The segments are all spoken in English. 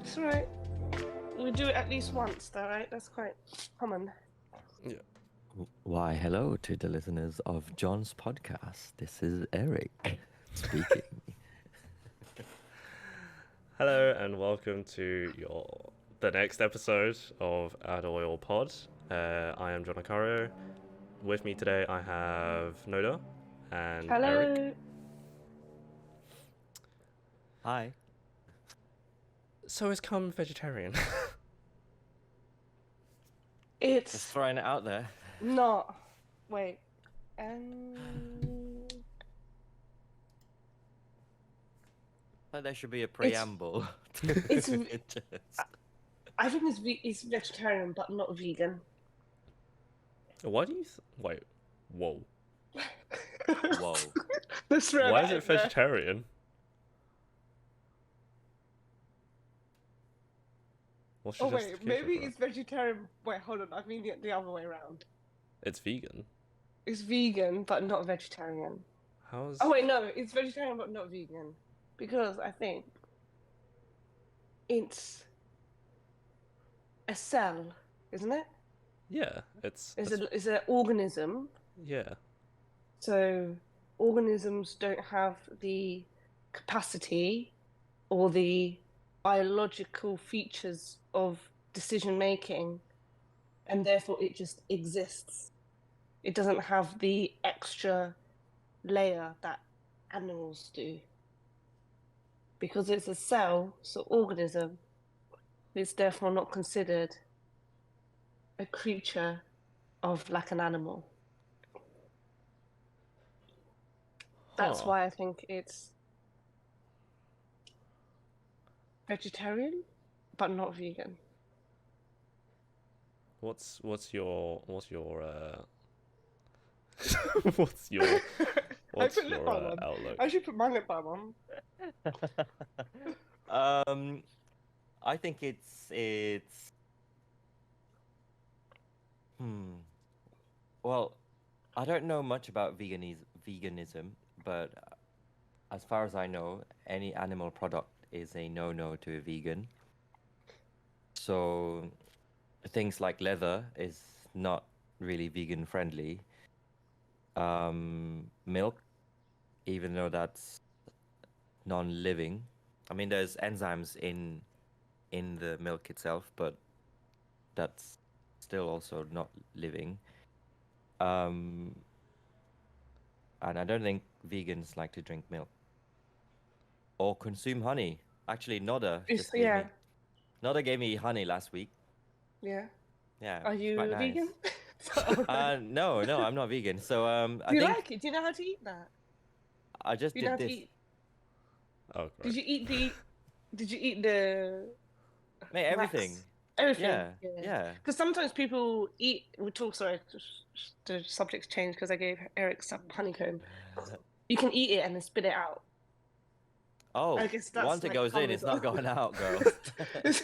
It's alright. We do it at least once, though, right? That's quite common. Yeah. Why, hello to the listeners of John's podcast. This is Eric speaking. Hello and welcome to the next episode of Add Oil Pod. I am John Acario. With me today I have Noda and Hello. Eric. Hi. So is Cum vegetarian? It's Just throwing it out there. not. Wait. Like there should be a preamble. it's- It just- I think it's vegetarian, but not vegan. Why do you wait? Whoa. Whoa. Let's throw Why that is it in there. vegetarian? What's Oh your wait, justification maybe for it? it's vegetarian. Wait, hold on. I mean it the other way around. It's vegan. It's vegan, but not vegetarian. How's Oh wait, no, it's vegetarian but not vegan, because I think it's a cell, isn't it? yeah? It's It's an organism. yeah. So organisms don't have the capacity or the biological features of decision making, and therefore it just exists. It doesn't have the extra layer that animals do. Because it's a cell, so organism, it's therefore not considered a creature of like an animal. That's Huh. why I think it's vegetarian, but not vegan. What's your what's your what's your I put lip balm on. outlook? I should put my lip balm on. I think it's well, I don't know much about veganism, but as far as I know, any animal product is a no-no to a vegan. So things like leather is not really vegan friendly. Milk, even though that's non-living. I mean, there's enzymes in the milk itself, but that's still also not living. And I don't think vegans like to drink milk or consume honey. Actually, Noda just gave me. Noda gave me honey last week. Yeah. Yeah. Are it's you quite a nice. vegan? No, I'm not vegan. So I Do you think like it? Do you know how to eat that? I just Do you know did how to this. eat? Oh, great. Did you eat the? Did you eat the? Mate, everything. wax? Everything. Yeah. Because sometimes people eat. We talk. Sorry, the subject's changed because I gave Eric some honeycomb. You can eat it and then spit it out. Oh, I guess that's once it like goes in, cum it's as not well. going out, girl. Once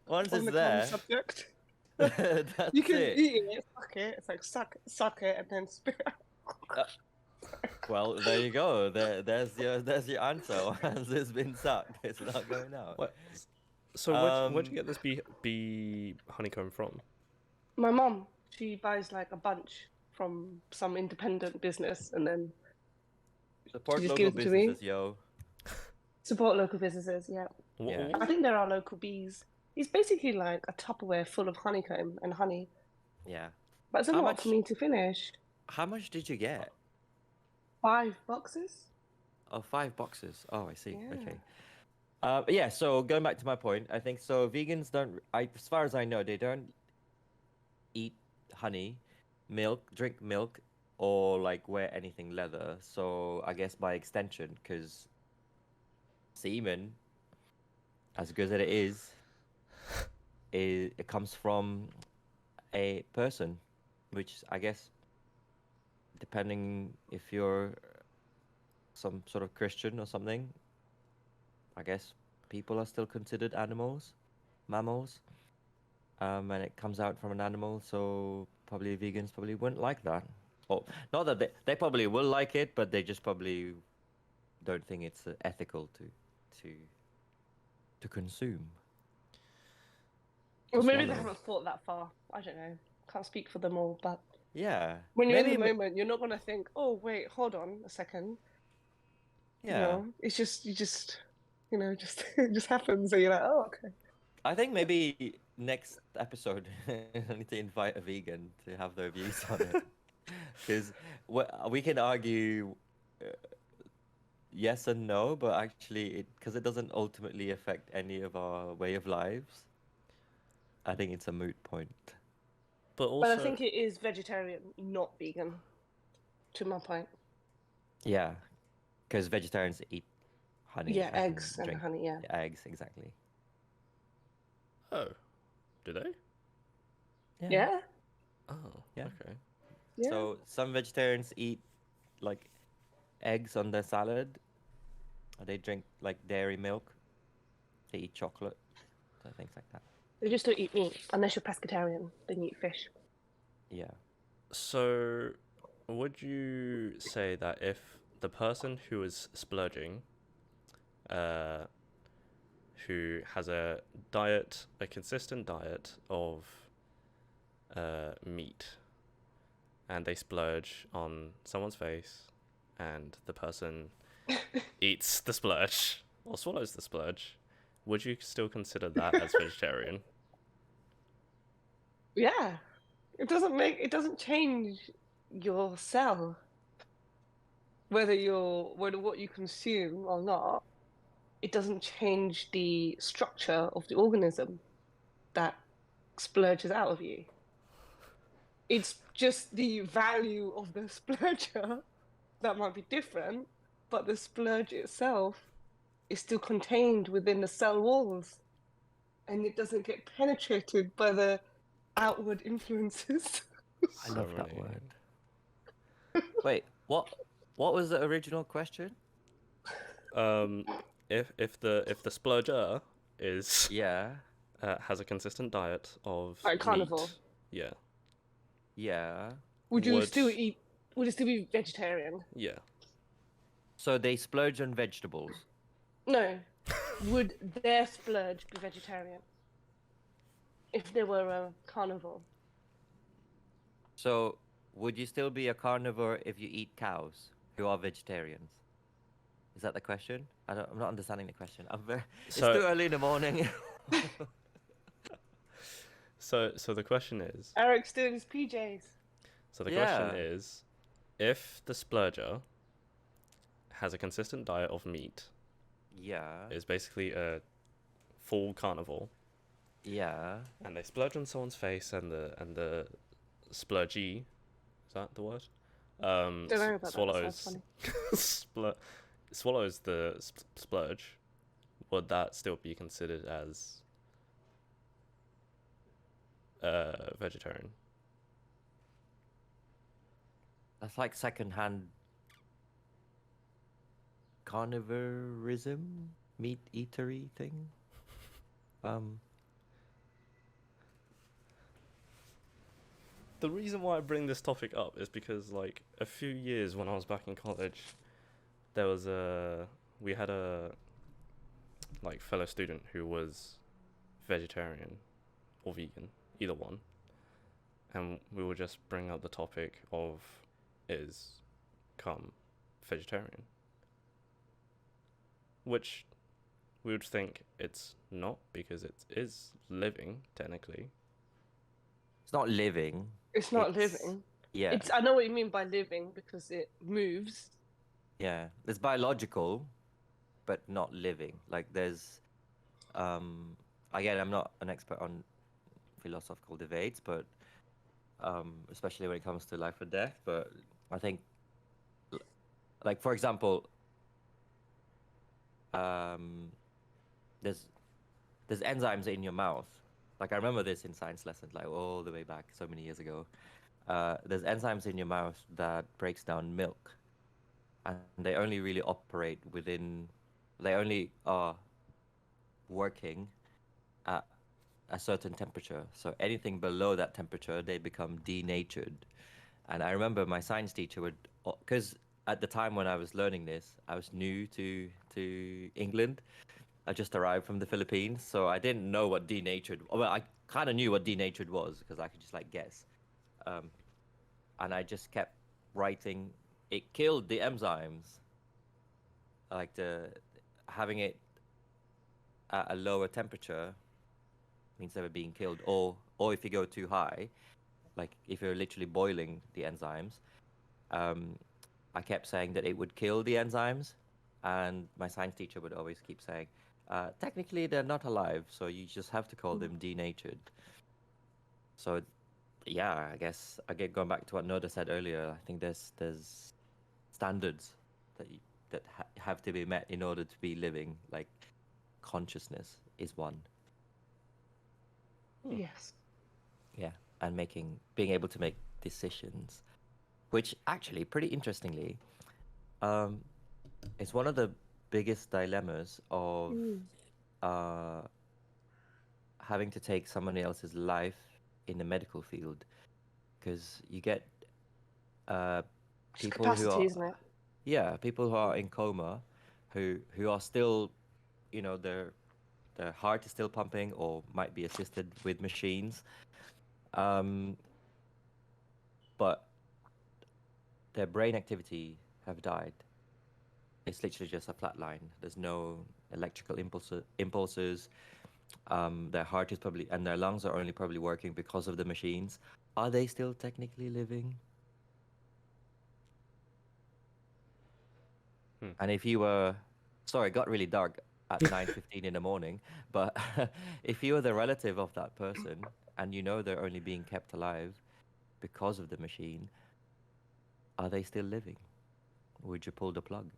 On it's the cum there, subject. that's You can it. eat it, suck it. It's like suck it, and then spit it out. Well, there you go. There's your answer. Once it's been sucked, it's not going out. What? So where'd you get this bee honeycomb from? My mum, she buys like a bunch from some independent business, and then Support just local give it to me. businesses, yo. Support local businesses. Yeah, Yeah. I think there are local bees. It's basically like a Tupperware full of honeycomb and honey, Yeah. but it's a How lot for much- me to finish. How much did you get? 5 boxes. Oh, 5 boxes. Oh, I see. Yeah. Okay. Yeah. So going back to my point, I think so. Vegans don't. As far as I know, they don't eat honey, drink milk, or like wear anything leather. So I guess by extension, because semen, as good as it is, it comes from a person, which I guess, depending if you're some sort of Christian or something, I guess people are still considered mammals. And it comes out from an animal, so probably vegans probably wouldn't like that. Or not that they probably will like it, but they just probably don't think it's ethical to to consume. Or maybe they swallow. haven't thought that far. I don't know. Can't speak for them all, but Yeah. when you're in the Maybe. moment, you're not gonna think, "Oh, wait, hold on a second." You Yeah. know, it's just just it just happens. So you're like, "Oh, okay." I think maybe next episode I need to invite a vegan to have their views on it, because we can argue yes and no, but actually, because it doesn't ultimately affect any of our way of lives, I think it's a moot point. But But I also, think it is vegetarian, not vegan. To my point. Yeah, because vegetarians eat honey Yeah, and eggs and drink honey. Yeah. eggs, exactly. oh, do they? Yeah. Yeah. Oh, Yeah. okay. Yeah. So some vegetarians eat like eggs on their salad. Or they drink like dairy milk. They eat chocolate. So things like that. They just don't eat meat unless you're pescatarian. Then you eat fish. Yeah. So, would you say that if the person who is splurging, uh, who has a consistent diet of meat, and they splurge on someone's face, and the person eats the splurge or swallows the splurge, would you still consider that as vegetarian? Yeah. It doesn't change your cell whether what you consume or not. It doesn't change the structure of the organism that splurges out of you. It's just the value of the splurger that might be different, but the splurge itself is still contained within the cell walls and it doesn't get penetrated by the outward influences. I So love that many- word. Wait, what was the original question? Um, if the splurger is Yeah. has a consistent diet of Like carnivore. meat, yeah, Yeah. Would you Would- still eat? Would it still be vegetarian? yeah. So they splurge on vegetables. No. Would their splurge be vegetarian if they were a carnivore? So would you still be a carnivore if you eat cows who are vegetarians? Is that the question? I'm not understanding the question. It's So- too early in the morning. So the question is, Eric's doing his PJs. so the question Yeah. is, if the splurger has a consistent diet of meat, Yeah. is basically a full carnivore, Yeah. and they splurge on someone's face, and the splurgee, is that the word? Don't know about that. Swallows That swallows the splurge. Would that still be considered as vegetarian? That's like secondhand carnivorism, meat eatery thing. The reason why I bring this topic up is because, like, a few years when I was back in college, we had a like fellow student who was vegetarian or vegan, either one, and we would just bring up the topic of, is cum vegetarian, which we would think it's not, because it is living technically. It's not living. It's not It's- living. Yeah. It's. I know what you mean by living because it moves. Yeah. It's biological, but not living. Like there's again, I'm not an expert on philosophical debates, but especially when it comes to life or death, but I think like for example, there's enzymes in your mouth. Like I remember this in science lessons, like all the way back so many years ago. There's enzymes in your mouth that breaks down milk, and they only really operate within. They only are working at a certain temperature. So anything below that temperature, they become denatured. And I remember my science teacher would, because at the time when I was learning this, I was new to England. I just arrived from the Philippines, so I didn't know what denatured. Well, I kind of knew what denatured was because I could just like guess, and I just kept writing. It killed the enzymes, like the having it at a lower temperature means they were being killed, or if you go too high, like if you're literally boiling the enzymes, I kept saying that it would kill the enzymes, and my science teacher would always keep saying, technically they're not alive, so you just have to call them denatured. So, yeah, I guess again going back to what Noda said earlier, I think there's standards that have to be met in order to be living. Like consciousness is one. Yes. Yeah, and being able to make decisions, which actually, pretty interestingly, is one of the biggest dilemmas of having to take someone else's life in the medical field, because you get people who Capacity, are, isn't it? people who are in coma, who are still, their heart is still pumping or might be assisted with machines, but their brain activity have died. It's literally just a flat line. There's no electrical impulses. Their heart is probably, and their lungs are only probably working because of the machines. Are they still technically living? And if you were, sorry, it got really dark at 9:15 in the morning, but if you were the relative of that person and you know they're only being kept alive because of the machine, are they still living? Would you pull the plug?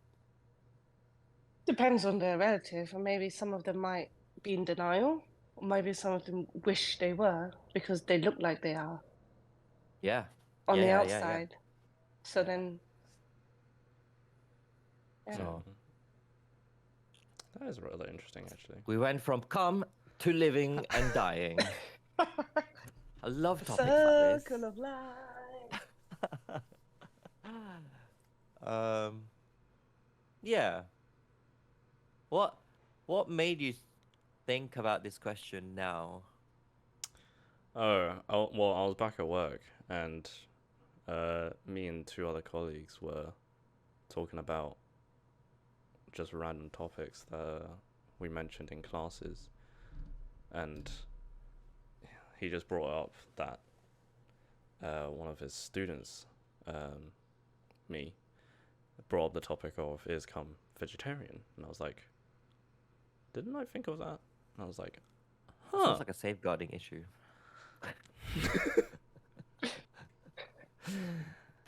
Depends on their relative, and maybe some of them might be in denial, or maybe some of them wish they were because they look like they are Yeah. on the Yeah. outside. So then, yeah. So That is really interesting, actually. we went from cum to living and dying. I love topics like this. Circle of life. Yeah. What made you think about this question now? Well, I was back at work, and me and two other colleagues were talking about just random topics that we mentioned in classes, and he just brought up that one of his students, me, brought up the topic of is cum vegetarian, and I was like, didn't I think of that? And I was like, Sounds like a safeguarding issue.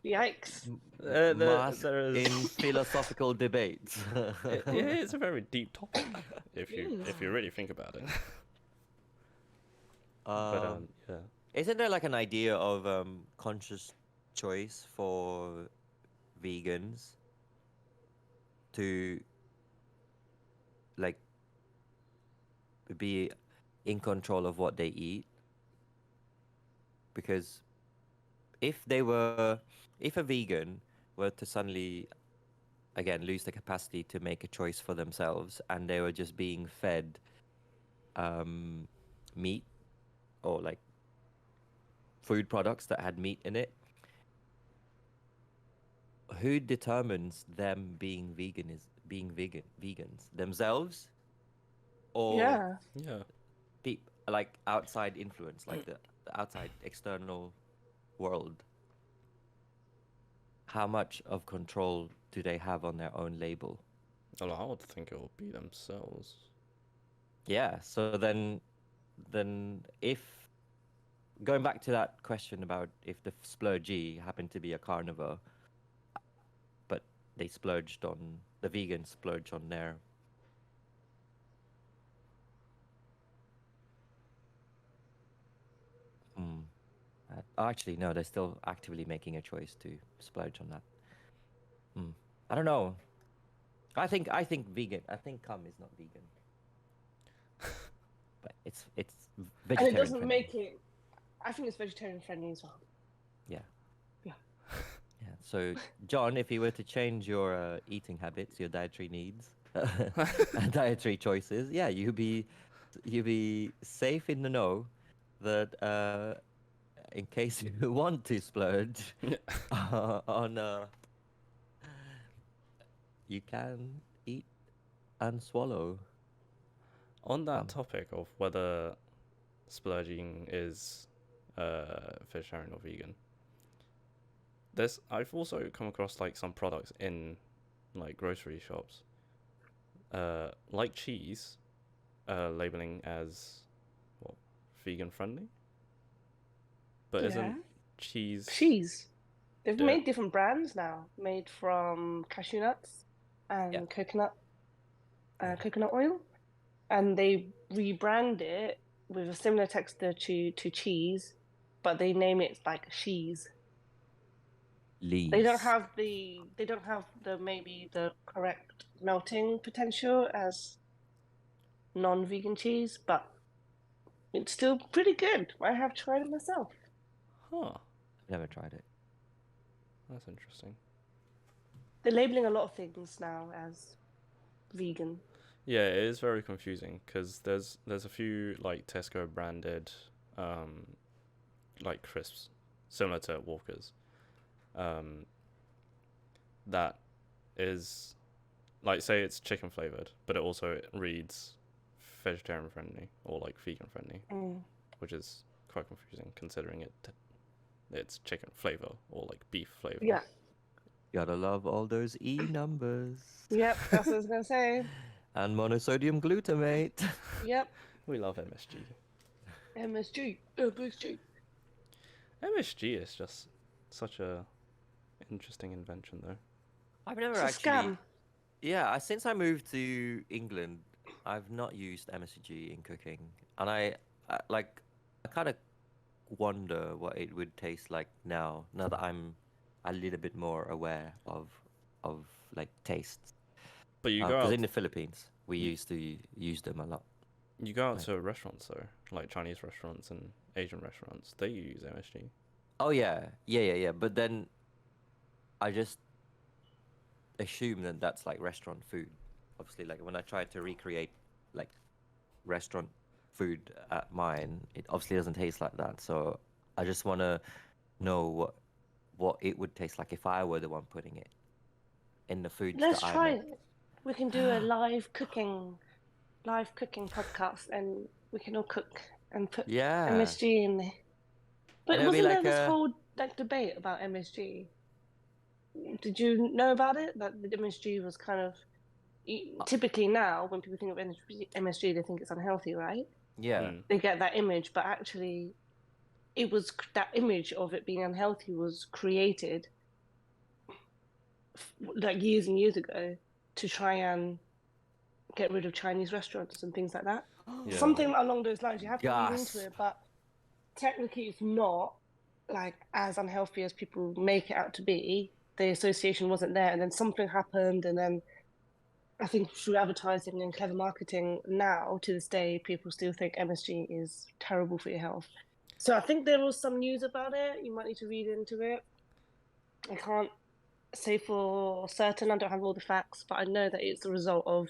Yikes. There is in philosophical debates. it's a very deep topic if you really think about it. Yeah. Isn't there like an idea of conscious choice for vegans to like be in control of what they eat? Because if a vegan were to suddenly again lose the capacity to make a choice for themselves, and they were just being fed meat or like food products that had meat in it, who determines them being vegans? Themselves, or Yeah. like outside influence, like the outside external world? How much of control do they have on their own label? Well, I would think it would be themselves. Yeah, so then if going back to that question about if the splurgee happened to be a carnivore, but the vegans splurge on their actually no, they're still actively making a choice to splurge on that. I don't know. I think vegan. I think cum is not vegan, but it's vegetarian. And it doesn't friendly. make it. I think it's vegetarian friendly as well. Yeah. Yeah. Yeah. So, John, if you were to change your eating habits, your dietary needs, and dietary choices, yeah, you'd be safe in the know that in case you want to splurge on, you can eat and swallow. On that Um, topic of whether splurging is vegetarian or vegan, I've also come across like some products in like grocery shops, like cheese, labeling as what, vegan friendly, but Yeah. isn't cheese? Cheese. They've Yeah. made different brands now, made from cashew nuts and Yeah. coconut oil, and they rebrand it with a similar texture to cheese, but they name it like cheese. They don't leaves. have the maybe the correct melting potential as non-vegan cheese, but it's still pretty good. I have tried it myself. Huh. I've never tried it. That's interesting. They're labeling a lot of things now as vegan. Yeah, it is very confusing because there's a few like Tesco branded like crisps similar to Walker's that is like, say it's chicken flavored, but it also reads vegetarian friendly or like vegan friendly, which is quite confusing considering it's chicken flavor or like beef flavor. Yeah. Gotta love all those E numbers. Yep, that's what I was gonna say. And monosodium glutamate. Yep. We love MSG. MSG. MSG is just such a interesting invention though. I've never It's a actually. scam. Yeah, since I moved to England, I've not used MSG in cooking, and I kind of wonder what it would taste like now. Now that I'm a little bit more aware of like tastes. But you go Because out, in the Philippines, we used to use them a lot. you go out Right. to restaurants though, like Chinese restaurants and Asian restaurants. They use MSG. Oh yeah. But then I just assume that that's like restaurant food. Obviously, like when I try to recreate like restaurant food at mine, it obviously doesn't taste like that. So I just want to know what it would taste like if I were the one putting it in the foods Let's that I try make. it. We can do a live cooking podcast, and we can all cook and put Yeah. MSG in there. But And it'll be wasn't there like this a- whole like debate about MSG? Did you know about it? That the MSG was kind of typically now when people think of MSG, they think it's unhealthy, right? Yeah. Mm. They get that image, but actually, it was that image of it being unhealthy was created like years and years ago to try and get rid of Chinese restaurants and things like that. Yeah. Something along those lines. You have to read Gasp. into it, but technically, it's not like as unhealthy as people make it out to be. The association wasn't there, and then something happened, and then I think through advertising and clever marketing, now to this day, people still think MSG is terrible for your health. So I think there was some news about it. You might need to read into it. I can't say for certain, I don't have all the facts, but I know that it's the result of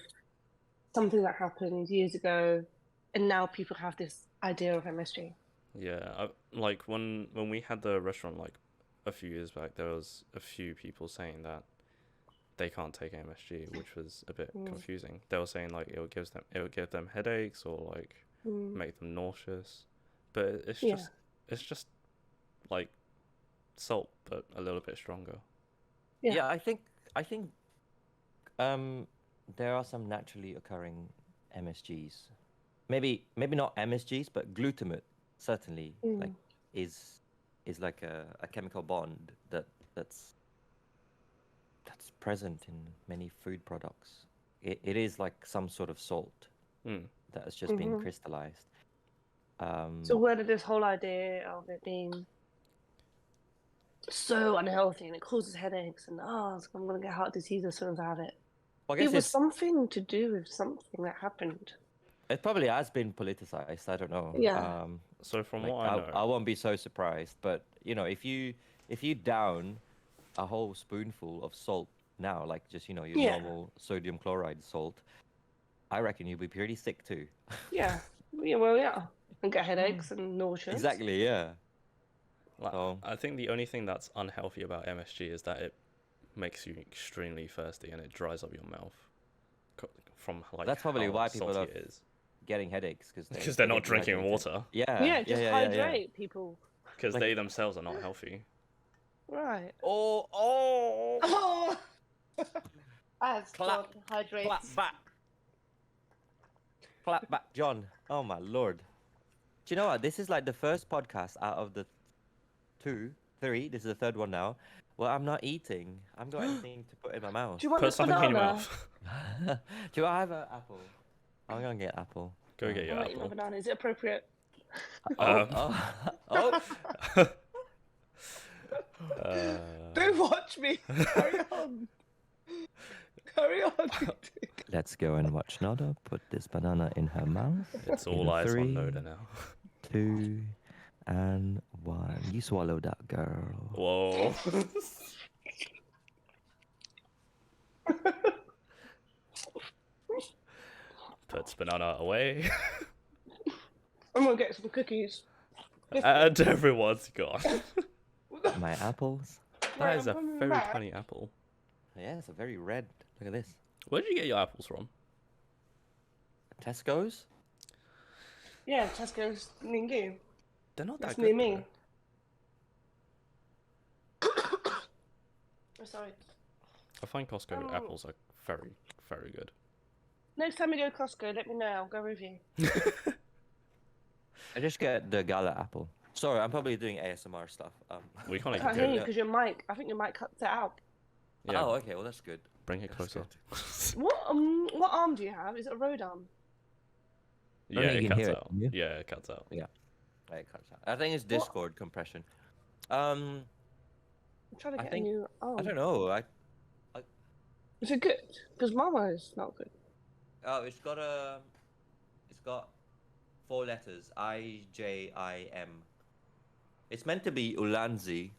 something that happened years ago, and now people have this idea of MSG. Yeah, like when we had the restaurant like a few years back, there was a few people saying that they can't take MSG, which was a bit confusing. They were saying like it would give them headaches or like make them nauseous, but it's just like salt but a little bit stronger. Yeah, I think there are some naturally occurring MSGs. Maybe not MSGs, but glutamate certainly like is like a chemical bond that's present in many food products. It is like some sort of salt that has just been crystallized. So where did this whole idea of it being so unhealthy and it causes headaches and I'm going to get heart disease as soon as I have it? Well, I guess It was something to do with something that happened. it probably has been politicized. I don't know. Yeah. So from Like, what I know, I won't be so surprised. But you know, if you down a whole spoonful of salt now, like just your Yeah. normal sodium chloride salt, I reckon you'll be pretty sick too. Yeah. Yeah, well, yeah. And get headaches and nauseous. Exactly, yeah. Like, So- I think the only thing that's unhealthy about MSG is that it makes you extremely thirsty and it dries up your mouth from like That's probably how why people salty are it is. Getting headaches Because they're they not get drinking dehydrated. water. Yeah, Yeah, just yeah. hydrate people. Because Like- they themselves are not healthy. Right. Oh, Oh! As Clap- John hydrates. clap back, John. Oh my lord. Do you know what? This is like the first podcast out of the 2, 3. This is the third one now. Well, I'm not eating. I haven't got anything to put in my mouth. Do you want Put this something in your banana? mouth. Do I have an apple? I'm gonna get apple. Go get your I'm eating my apple. banana. Is it appropriate? Oh. Don't watch me. Carry on. Carry on. Let's go and watch Nada put this banana in her mouth. It's In all a eyes 3, on Noda now. 2, and 1. You swallow that, girl. Whoa. Puts banana away. I'm gonna get some cookies. And everyone's gone. My apples. That is a I'm coming very back. tiny apple. Yeah, it's a very red. Look at this. Where did you get your apples from? Tesco's. Yeah, Tesco's Ningu. They're not That's that near good. me. though. Oh, sorry. I find Costco Oh. apples are very, very good. Next time we go to Costco, let me know. I'll go with you. I just get the Gala apple. Sorry, I'm probably doing ASMR stuff. We can't I even can't hear you go. because your mic. I think your mic cuts it out. Yeah, Oh, okay. Well, that's good. bring it That's closer. What arm do you have? Is it a road arm? Yeah, think it you can cuts hear it, out. can you? Yeah, it cuts out. Right, it cuts out. I think it's Discord compression. I'm trying to I get think- a new arm. I don't know. Is it good? Because Mama is not good. Oh, it's got 4 letters. IJIM. It's meant to be Ulanzi.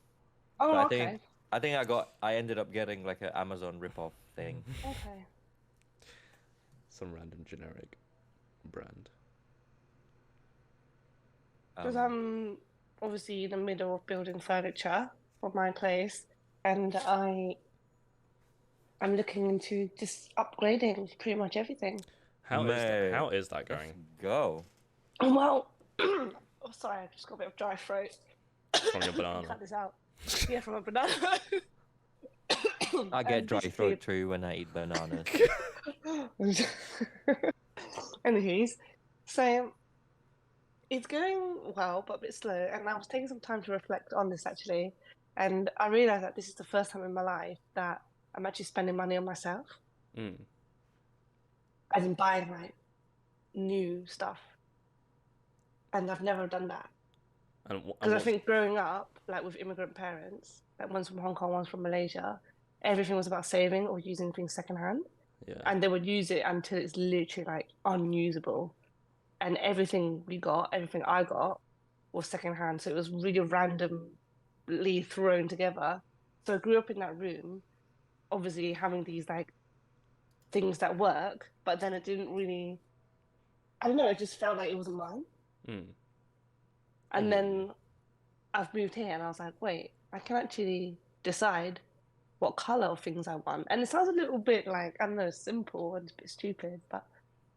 Oh, But okay. I think I ended up getting like an Amazon ripoff thing. Okay. Some random generic brand. Because I'm obviously in the middle of building furniture for my place, and I'm looking into just upgrading pretty much everything. How Mate, is that Let's going? go. Well, oh, sorry, I just got a bit of dry throat. From your banana. Cut this out. Yeah, from a banana. I get And dry basically- throat too when I eat bananas. Anyways, so it's going well, but a bit slow. And I was taking some time to reflect on this actually, and I realized that this is the first time in my life that I'm actually spending money on myself, Mm. as in buying like new stuff. And I've never done that And because I think growing up, like with immigrant parents, like one's from Hong Kong, one's from Malaysia, everything was about saving or using things secondhand. yeah. And they would use it until it's literally like unusable. And everything I got was secondhand. So it was really randomly thrown together. So I grew up in that room, obviously having these like things that work, but then it didn't really, I don't know, it just felt like it wasn't mine. Mm. And then I've moved here and I was like, wait, I can actually decide what color of things I want. And it sounds a little bit like, I don't know, simple and a bit stupid, but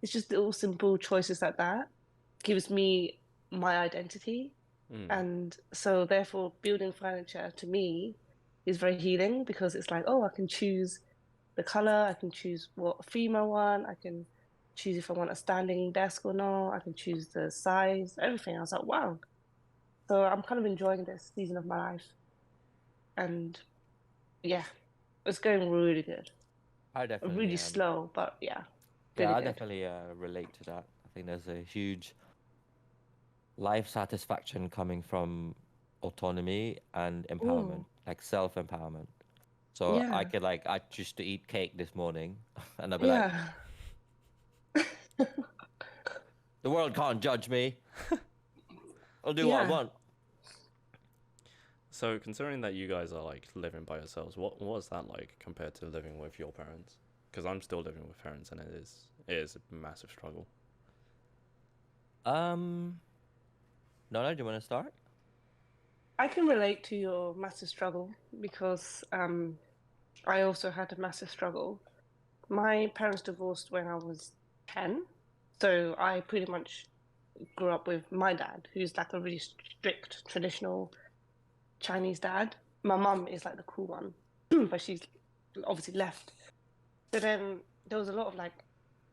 it's just little simple choices like that gives me my identity. Mm. And so therefore building furniture to me is very healing because it's like, oh, I can choose the color, I can choose what theme I want, I can choose if I want a standing desk or not, I can choose the size, everything. I was like, wow. So I'm kind of enjoying this season of my life. And yeah, it's going really good. I definitely Really slow, but yeah. Yeah, really I good. definitely relate to that. I think there's a huge life satisfaction coming from autonomy and empowerment, like self-empowerment. So Yeah. I could I choose to eat cake this morning, and I'll be like, Yeah. the world can't judge me. I'll do what I Yeah. want. So considering that you guys are like living by yourselves, what is that like compared to living with your parents? Because I'm still living with parents, and it is a massive struggle. Nona, do you want to start? I can relate to your massive struggle because I also had a massive struggle. My parents divorced when I was 10, so I pretty much grew up with my dad, who's like a really strict, traditional Chinese dad. My mum is like the cool one, but she's obviously left. So then there was a lot of like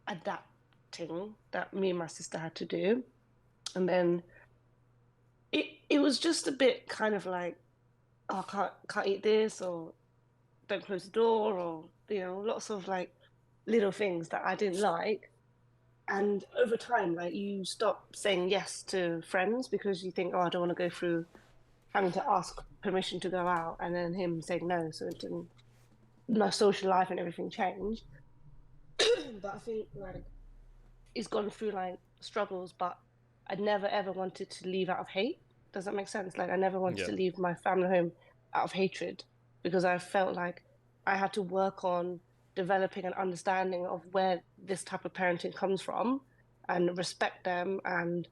adapting that me and my sister had to do. And then it was just a bit kind of like, oh, I can't eat this, or don't close the door, or lots of like little things that I didn't like. And over time, like you stop saying yes to friends because you think, oh, I don't want to go through having to ask permission to go out, and then him saying no, so it didn't, my social life and everything changed. But I think like it's gone through like struggles, but I never ever wanted to leave out of hate. Does that make sense? Like I never wanted Yeah. to leave my family home out of hatred because I felt like I had to work on developing an understanding of where this type of parenting comes from and respect them and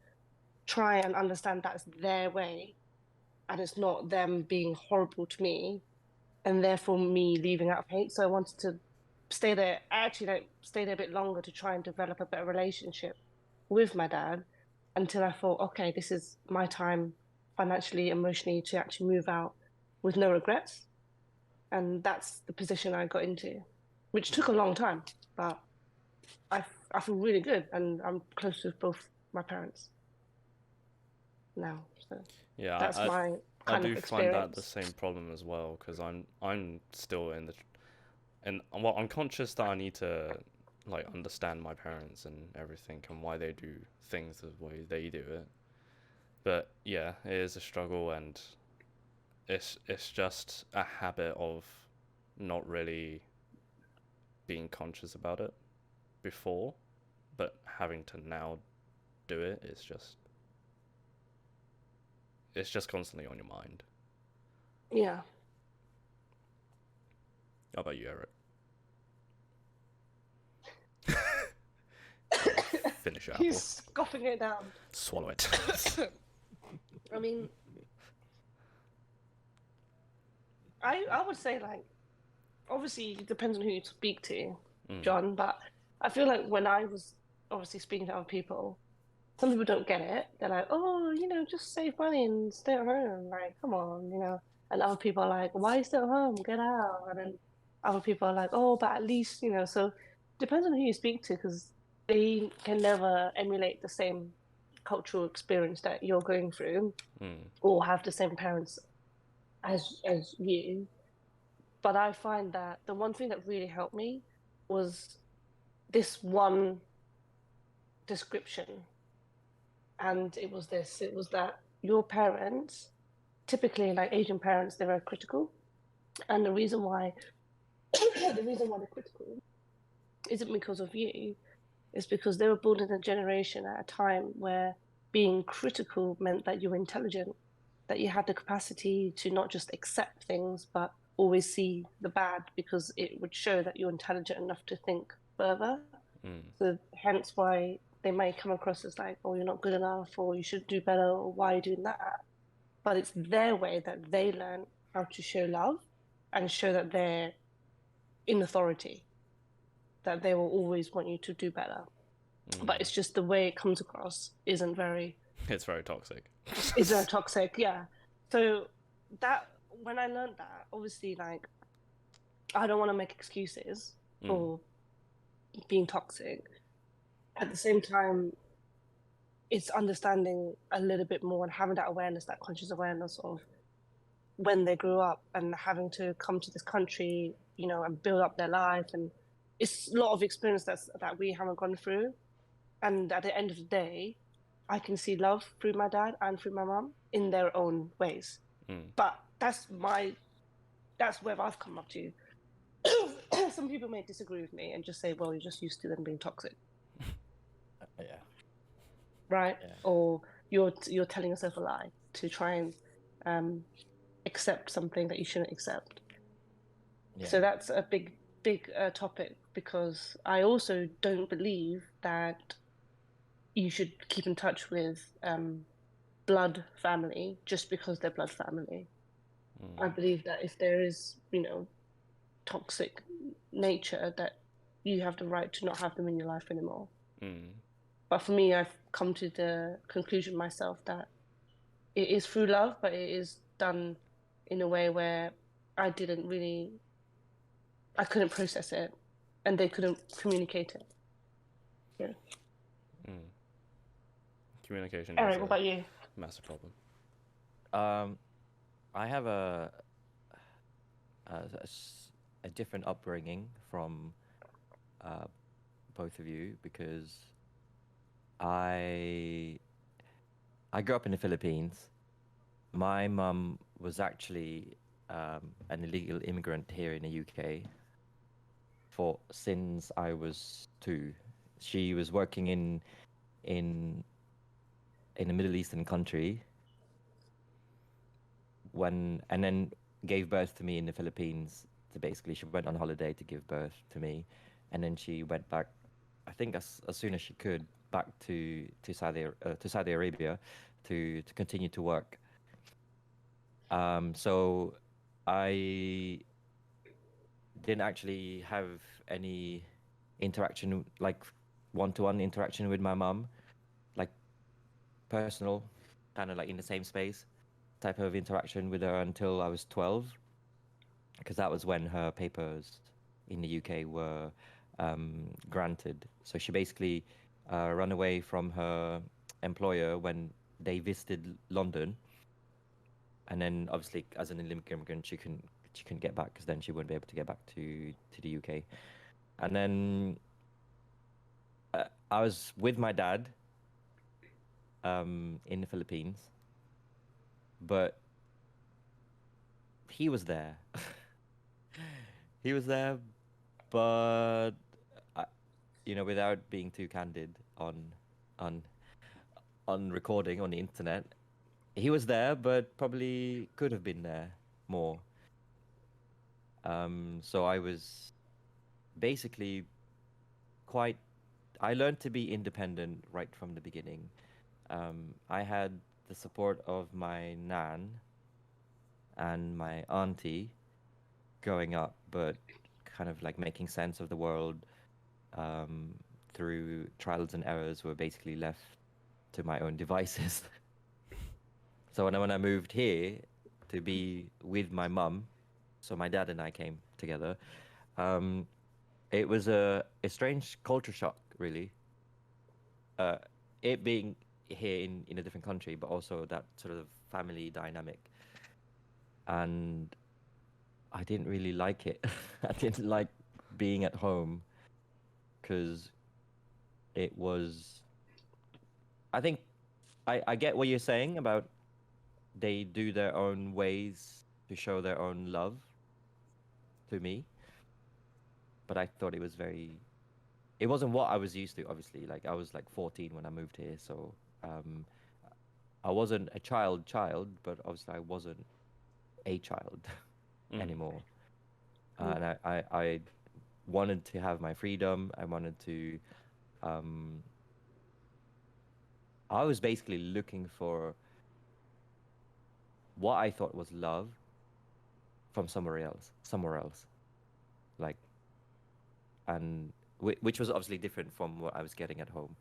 try and understand that's their way and it's not them being horrible to me and therefore me leaving out of hate. So I wanted to stay there. I actually like stay there a bit longer to try and develop a better relationship with my dad until I thought, okay, this is my time financially, emotionally to actually move out with no regrets. And that's the position I got into, which took a long time, but I feel really good and I'm close with both my parents now. So Yeah, that's my I kind do of find that the experience. same problem as well because I'm still in the and well I'm conscious that I need to like understand my parents and everything and why they do things the way they do it. But yeah, it is a struggle and it's just a habit of not really being conscious about it before, but having to now do it is just it's just constantly on your mind. Yeah. How about you, Eric? Finish your He's apple. scoffing it down. Swallow it. I mean, I would say like obviously it depends on who you speak to, John, but I feel like when I was obviously speaking to other people, some people don't get it. They're like, oh, just save money and stay at home. Like, come on. And other people are like, why stay at home? Get out. And then other people are like, oh, but at least. So depends on who you speak to because they can never emulate the same cultural experience that you're going through or have the same parents as you. But I find that the one thing that really helped me was this one description. And it was this, it was that your parents, typically like Asian parents, they're very critical. And the reason why they're critical isn't because of you, it's because they were born in a generation at a time where being critical meant that you were intelligent, that you had the capacity to not just accept things, but always see the bad because it would show that you're intelligent enough to think further. So hence why they may come across as like, oh, you're not good enough, or you should do better, or why are you doing that? But it's their way that they learn how to show love and show that they're in authority, that they will always want you to do better. But it's just the way it comes across isn't very It's very toxic. is very toxic, yeah. So that when I learned that, obviously like I don't want to make excuses for being toxic. At the same time, it's understanding a little bit more and having that awareness, that conscious awareness of when they grew up and having to come to this country, and build up their life. And it's a lot of experience that we haven't gone through. And at the end of the day, I can see love through my dad and through my mum in their own ways. But that's where I've come up to. Some people may disagree with me and just say, well, you're just used to them being toxic. Yeah. Right? Yeah. Or you're telling yourself a lie to try and accept something that you shouldn't accept. Yeah. So that's a big topic, because I also don't believe that you should keep in touch with blood family just because they're blood family. I believe that if there is, toxic nature, that you have the right to not have them in your life anymore. But for me, I've come to the conclusion myself that it is through love, but it is done in a way where I couldn't process it, and they couldn't communicate it. Yeah. Communication All is right, what a about you? massive problem. I have a, a different upbringing from both of you, because I grew up in the Philippines. My mum was actually an illegal immigrant here in the UK since I was 2. She was working in a Middle Eastern country and then gave birth to me in the Philippines. So basically, she went on holiday to give birth to me, and then she went back, I think as soon as she could, back to Saudi Arabia to continue to work. So I didn't actually have any interaction, like one-to-one interaction with my mum, like personal, kind of like in the same space type of interaction with her until I was 12, because that was when her papers in the UK were granted. So she basically ran away from her employer when they visited London, and then obviously as an immigrant she couldn't get back, because then she wouldn't be able to get back to the UK. And then I was with my dad in the Philippines, but he was there. He was there, but without being too candid on on recording on the internet, he was there, but probably could have been there more. So I was basically quite. I learned to be independent right from the beginning. I had the support of my nan and my auntie growing up, but kind of like making sense of the world through trials and errors, were basically left to my own devices. So when I moved here to be with my mum, so my dad and I came together, it was a strange culture shock, really. It being here in a different country, but also that sort of family dynamic. And I didn't really like it. I didn't like being at home, because it was. I think I get what you're saying about they do their own ways to show their own love to me, but I thought it was very. It wasn't what I was used to. Obviously, like I was like 14 when I moved here, so I wasn't a child, but obviously I wasn't a child anymore. And I wanted to have my freedom. I wanted to. I was basically looking for what I thought was love from somewhere else, like, and which was obviously different from what I was getting at home.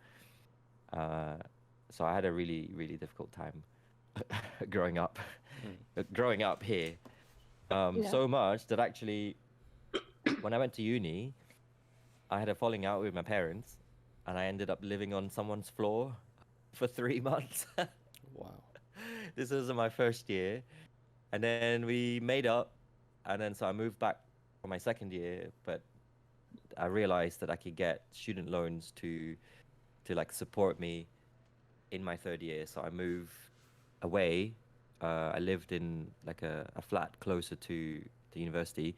So I had a really, really difficult time growing up, growing up here. So much that actually, when I went to uni, I had a falling out with my parents, and I ended up living on someone's floor for 3 months. Wow. This was my first year, and then we made up, and then so I moved back for my second year, but I realized that I could get student loans to like support me in my third year. So I moved away. I lived in like a flat closer to the university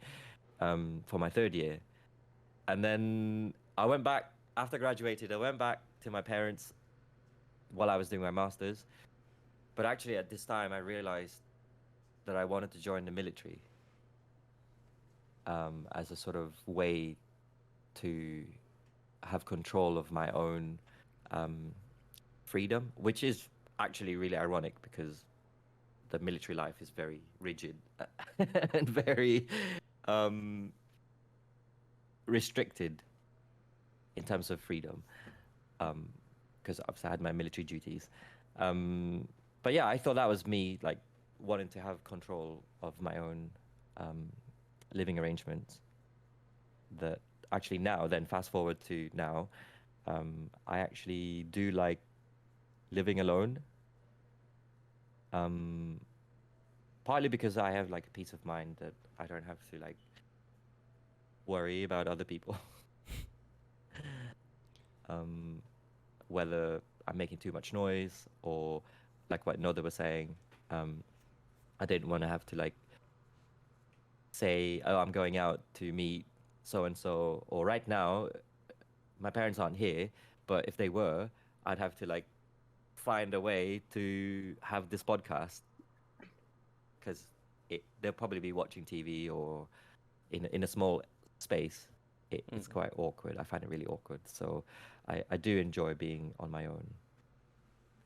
for my third year. And then I went back after I graduated. I went back to my parents while I was doing my master's. But actually, at this time, I realized that I wanted to join the military as a sort of way to have control of my own freedom, which is actually really ironic because the military life is very rigid and very restricted in terms of freedom, because obviously I had my military duties. But yeah, I thought that was me like wanting to have control of my own living arrangements. That actually now, then fast forward to now, I actually do like living alone. Partly because I have like a peace of mind that I don't have to like worry about other people. Whether I'm making too much noise or like what Noda was saying, I didn't want to have to like say, oh, I'm going out to meet so and so, or right now my parents aren't here, but if they were, I'd have to like find a way to have this podcast because they'll probably be watching TV or in a small space. It's quite awkward. I find it really awkward. So I do enjoy being on my own.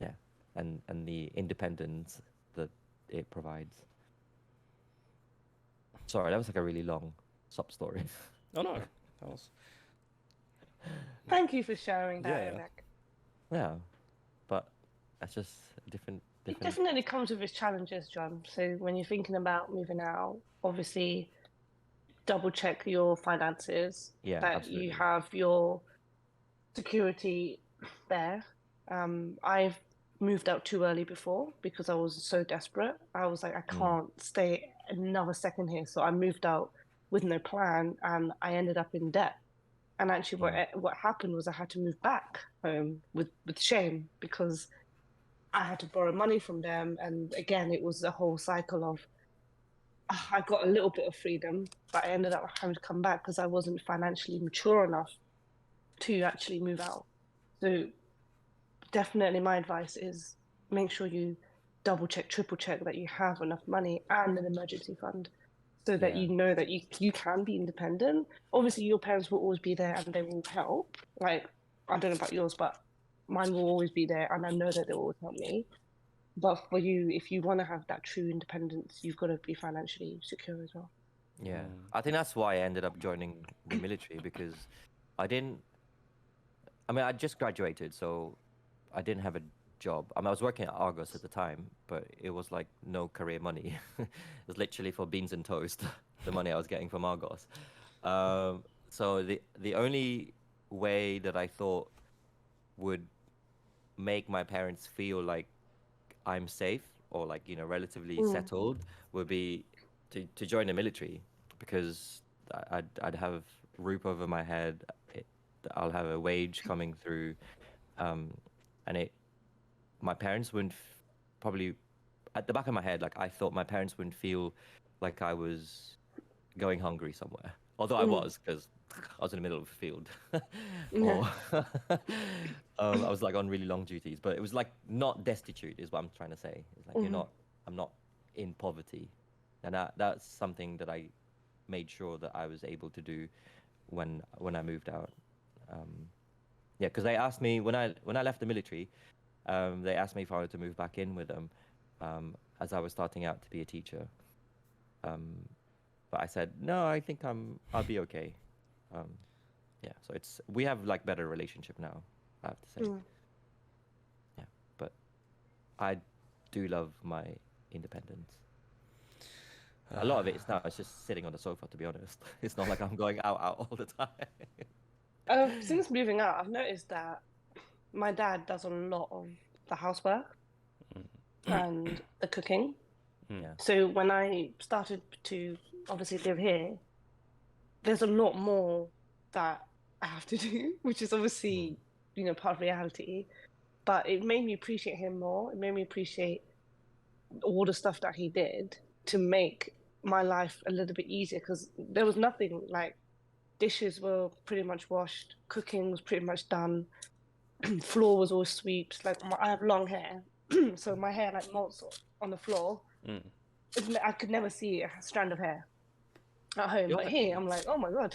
Yeah, and the independence that it provides. Sorry, that was like a really long sub story. Oh no, that was. Thank you for sharing that, Yeah. Eric. Yeah, but that's just different. It definitely comes with its challenges, John. So when you're thinking about moving out, obviously double check your finances, Yeah, that absolutely. you have your security there. I've moved out too early before because I was so desperate. I was like, I can't stay another second here. So I moved out with no plan and I ended up in debt. And actually what happened was I had to move back home with shame because I had to borrow money from them. And again, it was a whole cycle of I got a little bit of freedom, but I ended up having to come back because I wasn't financially mature enough to actually move out. So definitely my advice is make sure you double check, triple check that you have enough money and an emergency fund so that you know that you can be independent. Obviously, your parents will always be there and they will help. Like, I don't know about yours, but mine will always be there and I know that they'll always help me. But for you, if you want to have that true independence, you've got to be financially secure as well. Yeah, I think that's why I ended up joining the military because I just graduated, so I didn't have a job. I mean, I was working at Argos at the time, but it was like no career money. It was literally for beans and toast, the money I was getting from Argos. So the only way that I thought would make my parents feel like I'm safe or like, you know, relatively settled would be to join the military because I'd have roof over my head. I'll have a wage coming through, and my parents wouldn't probably, at the back of my head, like I thought my parents wouldn't feel like I was going hungry somewhere. Although I was, because I was in the middle of a field, or I was like on really long duties. But it was like not destitute, is what I'm trying to say. It's like I'm not in poverty, and that's something that I made sure that I was able to do when I moved out. Yeah, because they asked me when I left the military, they asked me if I wanted to move back in with them, as I was starting out to be a teacher. But I said no. I think I'll be okay. Yeah, so we have like better relationship now, I have to say. Yeah, but I do love my independence. A lot of it is now it's just sitting on the sofa, to be honest. It's not like I'm going out all the time. Since moving out, I've noticed that my dad does a lot of the housework and the cooking. Yeah. So when I started to obviously live here, there's a lot more that I have to do, which is obviously, you know, part of reality. But it made me appreciate him more. It made me appreciate all the stuff that he did to make my life a little bit easier because there was nothing like dishes were pretty much washed, cooking was pretty much done, floor was always swept. Like I have long hair, so my hair like molts on the floor. I could never see a strand of hair at home. Your But ha- here, I'm like, oh my god,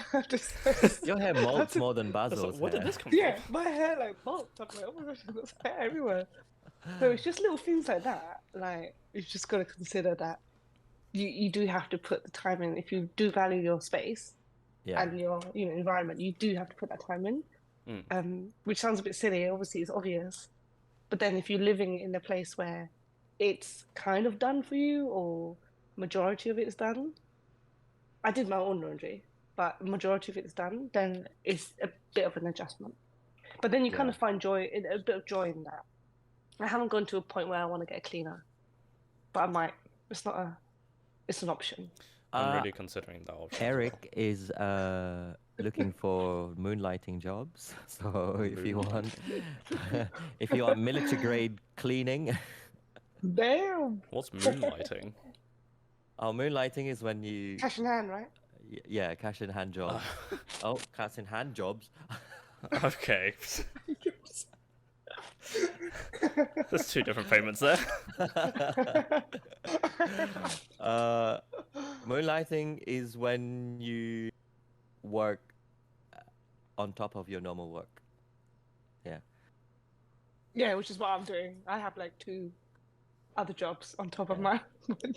Your hair molts more than I was like, Basil's where did hair. this come yeah, my hair like bulked. I'm like, oh my gosh, there's hair everywhere. So it's just little things like that. Like you've just got to consider that you do have to put the time in. If you do value your space Yeah. and your environment, you do have to put that time in. Which sounds a bit silly. Obviously, it's obvious. But then if you're living in a place where it's kind of done for you, or majority of it's done, I did my own laundry, but majority of it's done, then it's a bit of an adjustment. But then you kind of Yeah. find a bit of joy in that. I haven't gone to a point where I want to get a cleaner, but I might. It's an option. I'm Uh, really considering that option. as well. Eric is looking for moonlighting jobs. So if you want, if you want military grade cleaning, Damn. What's moonlighting? moonlighting is when you Cash in hand, right? yeah, cash in hand jobs. Oh, cash in hand jobs. Okay. There's two different payments there. Moonlighting is when you work on top of your normal work. Yeah. Yeah, which is what I'm doing. I have like 2 other jobs on top of my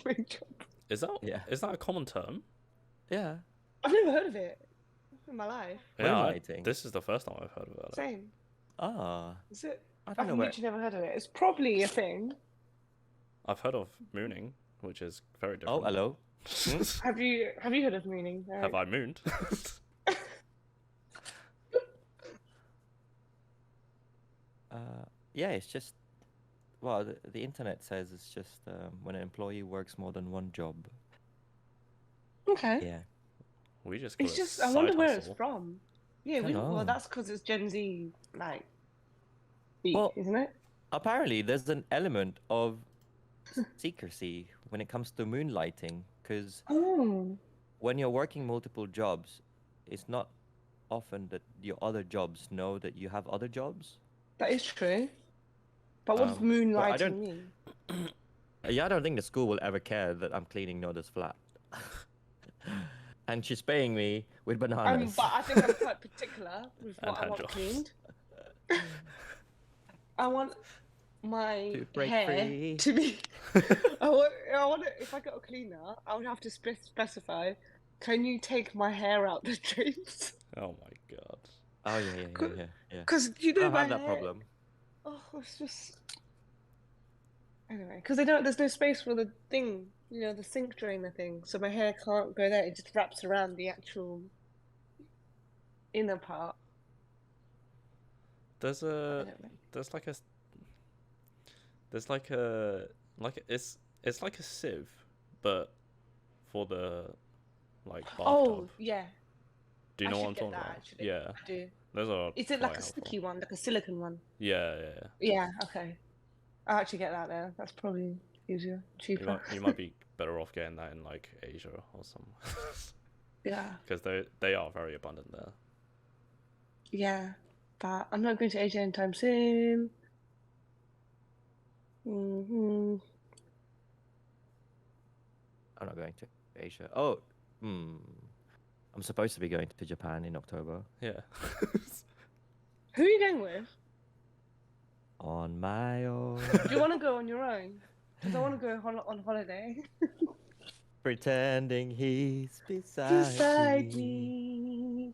main job. Is that Yeah. is that a common term? Yeah. I've never heard of it in my life. Moonlighting. This is the first time I've heard about it. Same. Ah, Is it? I I've don't know where. literally never heard of it. It's probably a thing. I've heard of mooning, which is very Oh, different. hello. Have you heard of meaning? Have I mooned? Yeah, it's just. Well, the internet says it's just when an employee works more than one job. Okay. Yeah. We just call It's it just I side wonder where it's hustle. from. Yeah, Dunno. well that's because it's Gen Z like speak, Well- isn't it? Apparently, there's an element of secrecy when it comes to moonlighting, because Oh, when you're working multiple jobs, it's not often that your other jobs know that you have other jobs. that is true. But what does Well, I moonlighting don't- mean? Yeah, I don't think the school will ever care that I'm cleaning Noda's flat. And she's paying me with bananas. But I think I'm quite particular with And what I hand want jobs. cleaned. I want my To break hair free. to be. I want it, if I got a cleaner, I would have to specify. Can you take my hair out the drains? Oh my god. Oh yeah. Because you I know don't my have that hair. problem. Oh, it's just. Anyway, because there's no space for the thing, the sink drainer thing, so my hair can't go there. It just wraps around the actual inner part. There's I a don't know. there's like a there's like a it's like a sieve, but for the like bathtub. Oh, yeah. Do you I know what I'm should get talking that, about? actually. Yeah. I do. Those are Is it quite like a helpful. sticky one, like a silicone one? Yeah. Yeah, okay. I'll actually get that there. That's probably easier, cheaper. You might be better off getting that in like Asia or something. Yeah, Because they are very abundant there. yeah. But I'm not going to Asia anytime soon. I'm not going to Asia. Oh, I'm supposed to be going to Japan in October. Yeah. Who are you going with? On my own. Do you want to go on your own? Because I want to go on holiday. Pretending he's Beside me.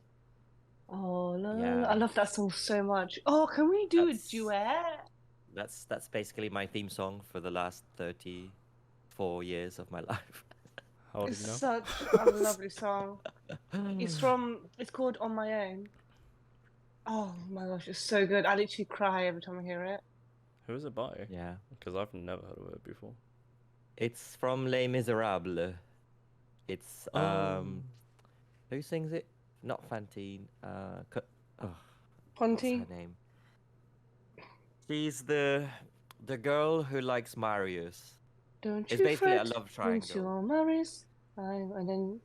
Oh, no. Yeah. I love that song so much. Oh, can we do That's- a duet? That's basically my theme song for the last 34 years of my life. How old are It's you now? such a lovely song. It's called On My Own. Oh my gosh, it's so good. I literally cry every time I hear it. Who is it by? Yeah. Because I've never heard of it before. It's from Les Miserables. It's who sings it? Not Fantine. What's Ponty? her name? She's the girl who likes Marius. Don't It's you basically a fret, love once triangle. you're Maris. And then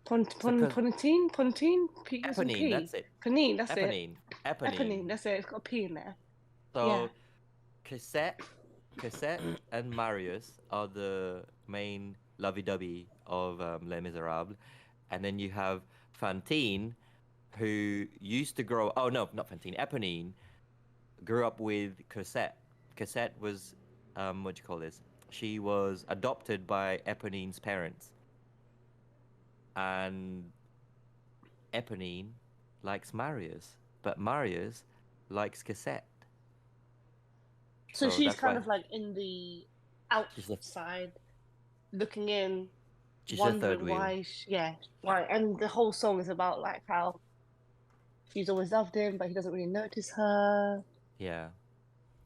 because- Pontine? P, some Eponine, P. that's it. Panine, that's it. Eponine. Eponine, that's it. It's got a P in there. So, Cassette Cassette and Marius are the main lovey-dovey of Les Miserables, and then you have Fantine, who used to grow. Oh no, not Fantine. Eponine grew up with Cassette. Cassette was, what do you call this? She was adopted by Eponine's parents, and Eponine likes Marius, but Marius likes Cassette. So she's that's kind why of like in the she's the outside, looking in, she's the third wondering wheel. why. Yeah, why? And the whole song is about like how she's always loved him, but he doesn't really notice her. Yeah.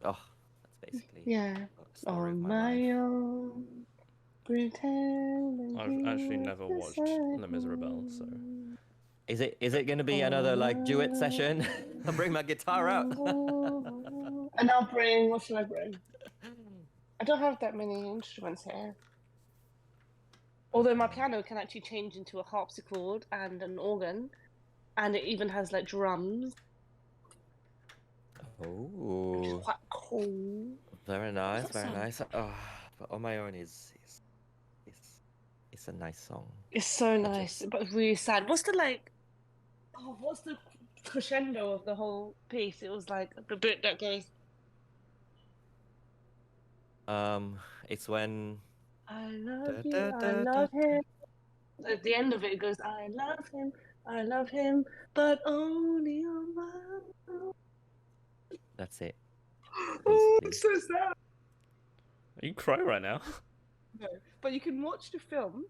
Oh, that's basically Yeah, the story of on my life. my own, pretend. I've actually never watched Les Miserables, so Is it going to be another like duet session? I'll bring my guitar out. And I'll bring. What should I bring? I don't have that many instruments here. Although my piano can actually change into a harpsichord and an organ, and it even has like drums, which is Oh, quite cool. very nice, What's that very song? nice. Oh, but on my own is it's a nice song. It's so I nice, just- but really sad. What's the like? Oh, what's the crescendo of the whole piece? It was like the bit that goes, It's when "I love da, you, da, I da, da, love him." At the end of it, it goes, I love him, but only on my own." that's it. Oh, Basically. it's so sad. are you crying right now? No, but you can watch the film.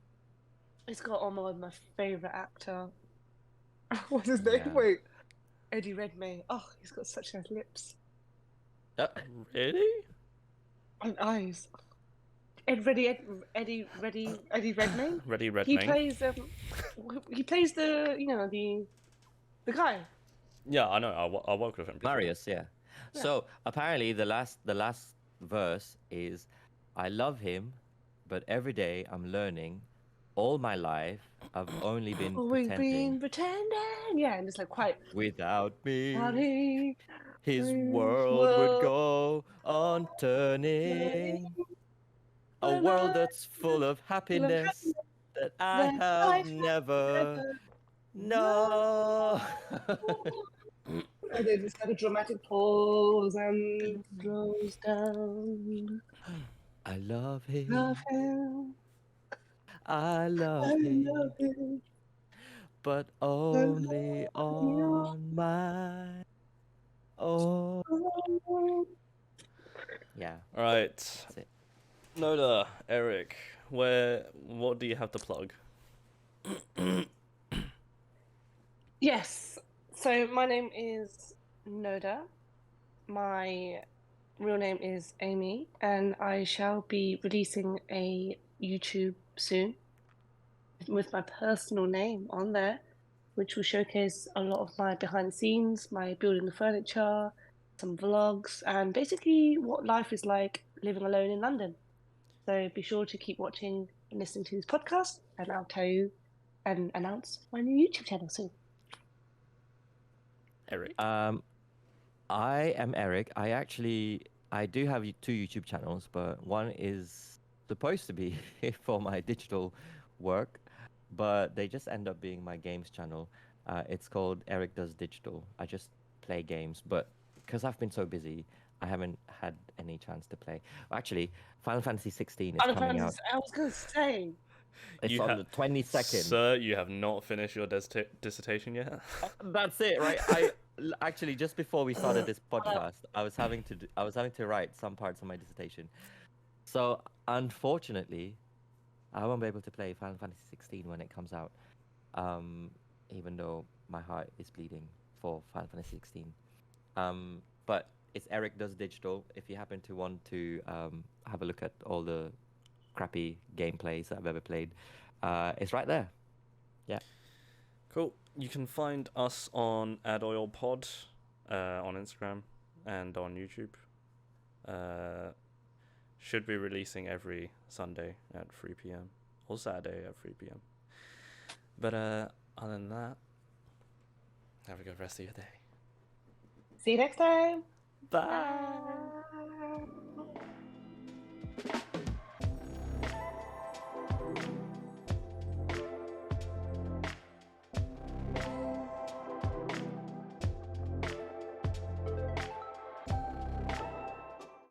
It's got my favorite actor. What's his name? Yeah. Wait, Eddie Redmayne. Oh, he's got such nice lips Really? and eyes. Eddie Redmayne. Ready, He Redmayne? plays he plays the the guy. Yeah, I know. I worked with him before. Marius, yeah. Yeah. So apparently the last verse is, I love him, but every day I'm learning. All my life I've only been Oh, we've pretending. been pretending. Yeah, and it's like quite Without me, funny. his His world would world go on turning. A world that's full of happiness that I have never known. And then it's like a dramatic pause and goes down. I love him. Love him, I love I him. love him. But only on my own. Yeah, All right, that's it. Noda, Eric, what do you have to plug? Yes. So my name is Noda. My real name is Amy, and I shall be releasing a YouTube soon with my personal name on there, which will showcase a lot of my behind the scenes, my building the furniture, some vlogs, and basically what life is like living alone in London. So be sure to keep watching and listening to this podcast, and I'll tell you and announce my new YouTube channel soon. Eric? I am Eric. I do have two YouTube channels, but one is supposed to be for my digital work, but they just end up being my games channel. It's called Eric Does Digital. I just play games, but because I've been so busy, I haven't had any chance to play. Actually, Final Fantasy 16 is coming out. I was going to say. It's on the 22nd. Sir, you have not finished your dissertation yet. That's it, right? Actually, just before we started this podcast, I was having to write some parts of my dissertation. So unfortunately, I won't be able to play Final Fantasy 16 when it comes out. Even though my heart is bleeding for Final Fantasy 16. But it's Eric Does Digital. If you happen to want to have a look at all the crappy gameplays that I've ever played, it's right there. Yeah. Cool. You can find us on AddOilPod on Instagram and on YouTube. Should be releasing every Sunday at 3 p.m. or Saturday at 3 p.m. But other than that, have a good rest of your day. See you next time. Bye. Bye.